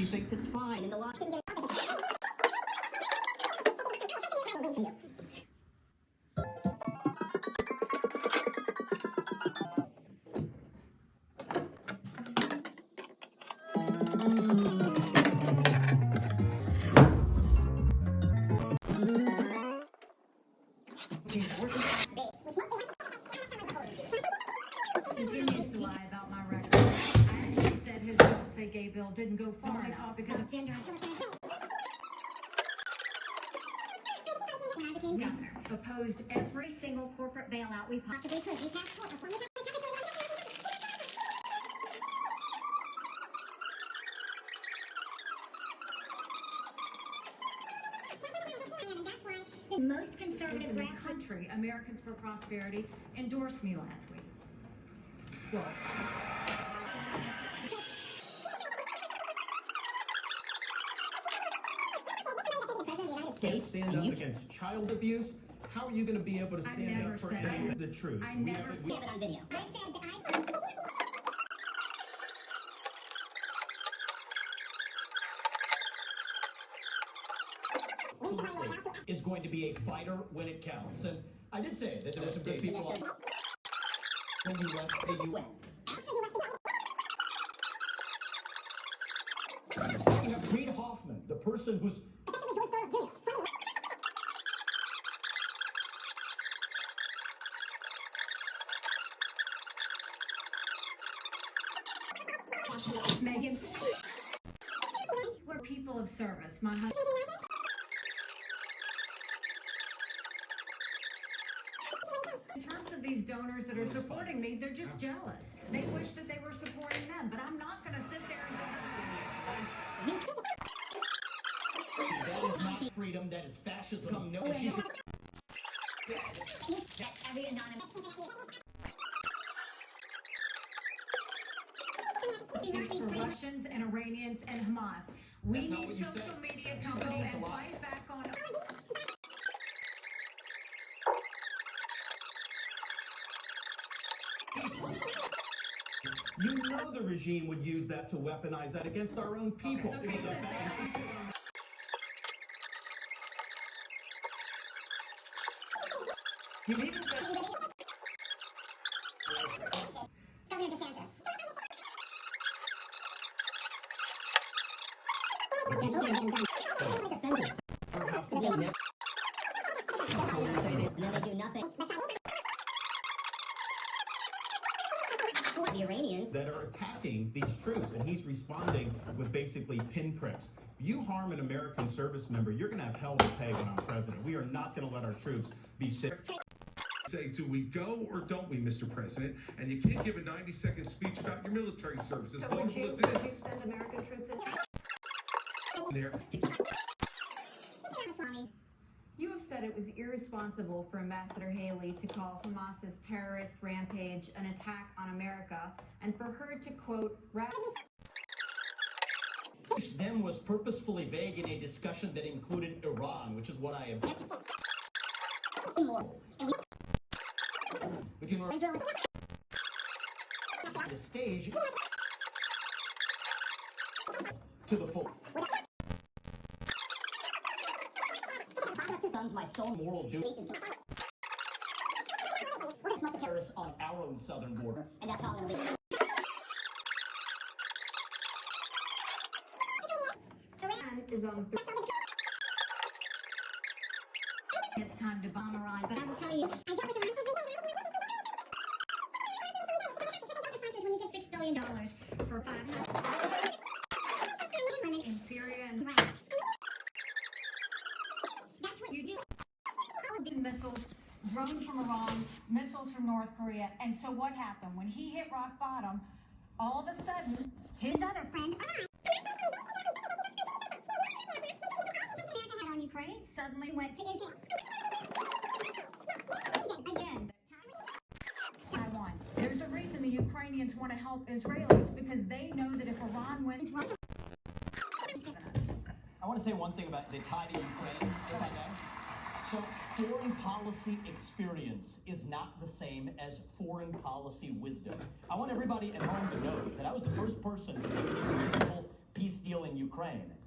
She thinks it's fine, and the law shouldn't get continues to lie about my record. I actually said his Don't Say Gay bill didn't go far enough because of gender. When I became governor, opposed every single corporate bailout we possibly could. We passed court reform. The most conservative country, Americans for Prosperity, endorsed me last week. Well, stand up against child abuse. How are you going to be able to stand up for the truth? I never said it on video. I said that is going to be a fighter when it counts. And I did say that there were some good people on when you left the UN. Now you have Reid Hoffman, the person who's Megan, we're people of service. My husband. In terms of these donors that are supporting me, they're just jealous. They wish that they were supporting them, but I'm not going to sit there and go. that is not freedom. That is fascism. No, she should. Every anonymous. For Russians and Iranians and Hamas. We need social media to go and fight back on. You know the regime would use that to weaponize that against our own people. Okay, You need to say Governor DeSantis. They do nothing. The Iranians that are attacking these troops, and he's responding with basically pinpricks. If you harm an American service member, you're going to have hell to pay when I'm president. We are not going to let our troops be sick. Say, do we go or don't we, Mr. President? And you can't give a 90-second speech about your military service, as wonderful as it Would you is. send American troops in? There. You have said it was irresponsible for Ambassador Haley to call Hamas's terrorist rampage an attack on America, and for her to, quote, them was purposefully vague in a discussion that included Iran, which is what I am. Between the stage to the full. sons, my soul Moral duty is to we're gonna smoke the terrorists on our own southern border. and that's how I'm gonna leave it. Iran is on It's time to bomb Iran, but I will tell you, I get with the when you get $6 billion for 5 in Syria and that's what you do. Missiles, drones from Iran, missiles from North Korea, and so what happened? When he hit rock bottom, all of a sudden, his other friend on Ukraine suddenly went to Israel. Again, Taiwan. There's a reason the Ukrainians want to help Israelis because they know that if Iran wins, I want to say one thing about the tie to Ukraine, if I may. So foreign policy experience is not the same as foreign policy wisdom. I want everybody at home to know that I was the first person to say peace deal in Ukraine. Ukraine.